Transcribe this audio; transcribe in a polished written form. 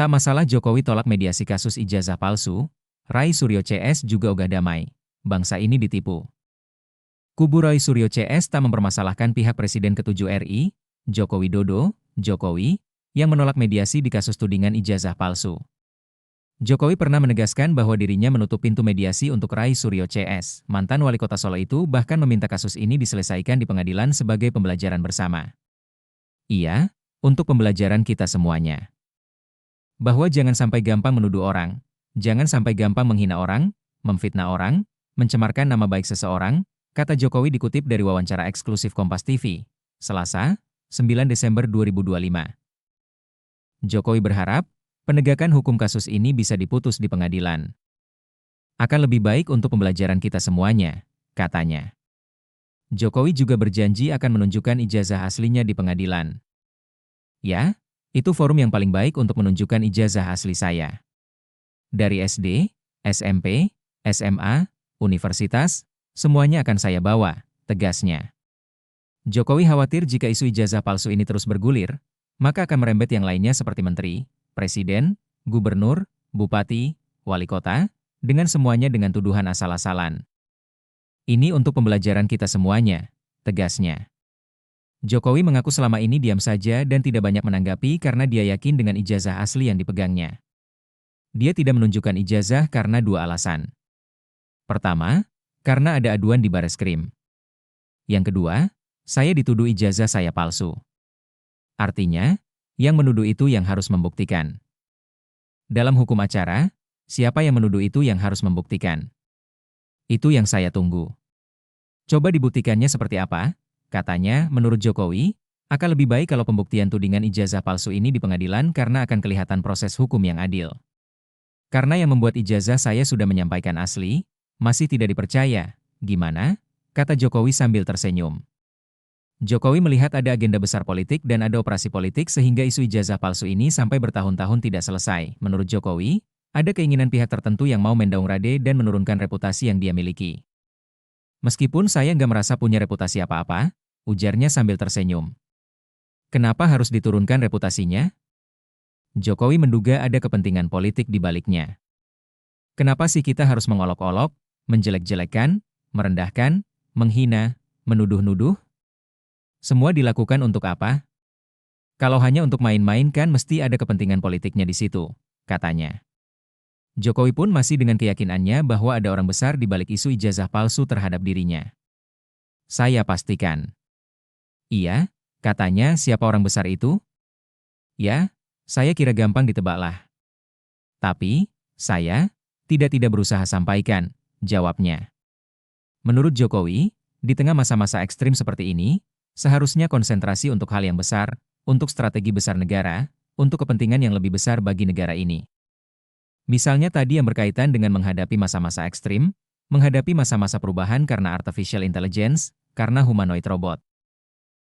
Tak masalah Jokowi tolak mediasi kasus ijazah palsu, Rai Suryo CS juga ogah damai. Bangsa ini ditipu. Kubu Rai Suryo CS tak mempermasalahkan pihak Presiden ke-7 RI, Joko Widodo, Jokowi, yang menolak mediasi di kasus tudingan ijazah palsu. Jokowi pernah menegaskan bahwa dirinya menutup pintu mediasi untuk Rai Suryo CS. Mantan wali kota Solo itu bahkan meminta kasus ini diselesaikan di pengadilan sebagai pembelajaran bersama. Iya, untuk pembelajaran kita semuanya. Bahwa jangan sampai gampang menuduh orang, jangan sampai gampang menghina orang, memfitnah orang, mencemarkan nama baik seseorang, kata Jokowi dikutip dari wawancara eksklusif Kompas TV, Selasa, 9 Desember 2025. Jokowi berharap, penegakan hukum kasus ini bisa diputus di pengadilan. Akan lebih baik untuk pembelajaran kita semuanya, katanya. Jokowi juga berjanji akan menunjukkan ijazah aslinya di pengadilan. Ya, itu forum yang paling baik untuk menunjukkan ijazah asli saya. Dari SD, SMP, SMA, universitas, semuanya akan saya bawa, tegasnya. Jokowi khawatir jika isu ijazah palsu ini terus bergulir, maka akan merembet yang lainnya seperti menteri, presiden, gubernur, bupati, wali kota, dengan semuanya dengan tuduhan asal-asalan. Ini untuk pembelajaran kita semuanya, tegasnya. Jokowi mengaku selama ini diam saja dan tidak banyak menanggapi karena dia yakin dengan ijazah asli yang dipegangnya. Dia tidak menunjukkan ijazah karena dua alasan. Pertama, karena ada aduan di Bareskrim. Yang kedua, saya dituduh ijazah saya palsu. Artinya, yang menuduh itu yang harus membuktikan. Dalam hukum acara, siapa yang menuduh itu yang harus membuktikan. Itu yang saya tunggu. Coba dibuktikannya seperti apa? Katanya, menurut Jokowi, akan lebih baik kalau pembuktian tudingan ijazah palsu ini di pengadilan karena akan kelihatan proses hukum yang adil. Karena yang membuat ijazah saya sudah menyampaikan asli, masih tidak dipercaya. Gimana? Kata Jokowi sambil tersenyum. Jokowi melihat ada agenda besar politik dan ada operasi politik sehingga isu ijazah palsu ini sampai bertahun-tahun tidak selesai. Menurut Jokowi, ada keinginan pihak tertentu yang mau mendaungrade dan menurunkan reputasi yang dia miliki. Meskipun saya nggak merasa punya reputasi apa-apa, ujarnya sambil tersenyum. Kenapa harus diturunkan reputasinya? Jokowi menduga ada kepentingan politik di baliknya. Kenapa sih kita harus mengolok-olok, menjelek-jelekan, merendahkan, menghina, menuduh-nuduh? Semua dilakukan untuk apa? Kalau hanya untuk main-main kan mesti ada kepentingan politiknya di situ, katanya. Jokowi pun masih dengan keyakinannya bahwa ada orang besar di balik isu ijazah palsu terhadap dirinya. Saya pastikan. Iya, katanya siapa orang besar itu? Ya, saya kira gampang ditebaklah. Tapi, saya tidak berusaha sampaikan, jawabnya. Menurut Jokowi, di tengah masa-masa ekstrim seperti ini, seharusnya konsentrasi untuk hal yang besar, untuk strategi besar negara, untuk kepentingan yang lebih besar bagi negara ini. Misalnya tadi yang berkaitan dengan menghadapi masa-masa ekstrim, menghadapi masa-masa perubahan karena artificial intelligence, karena humanoid robot.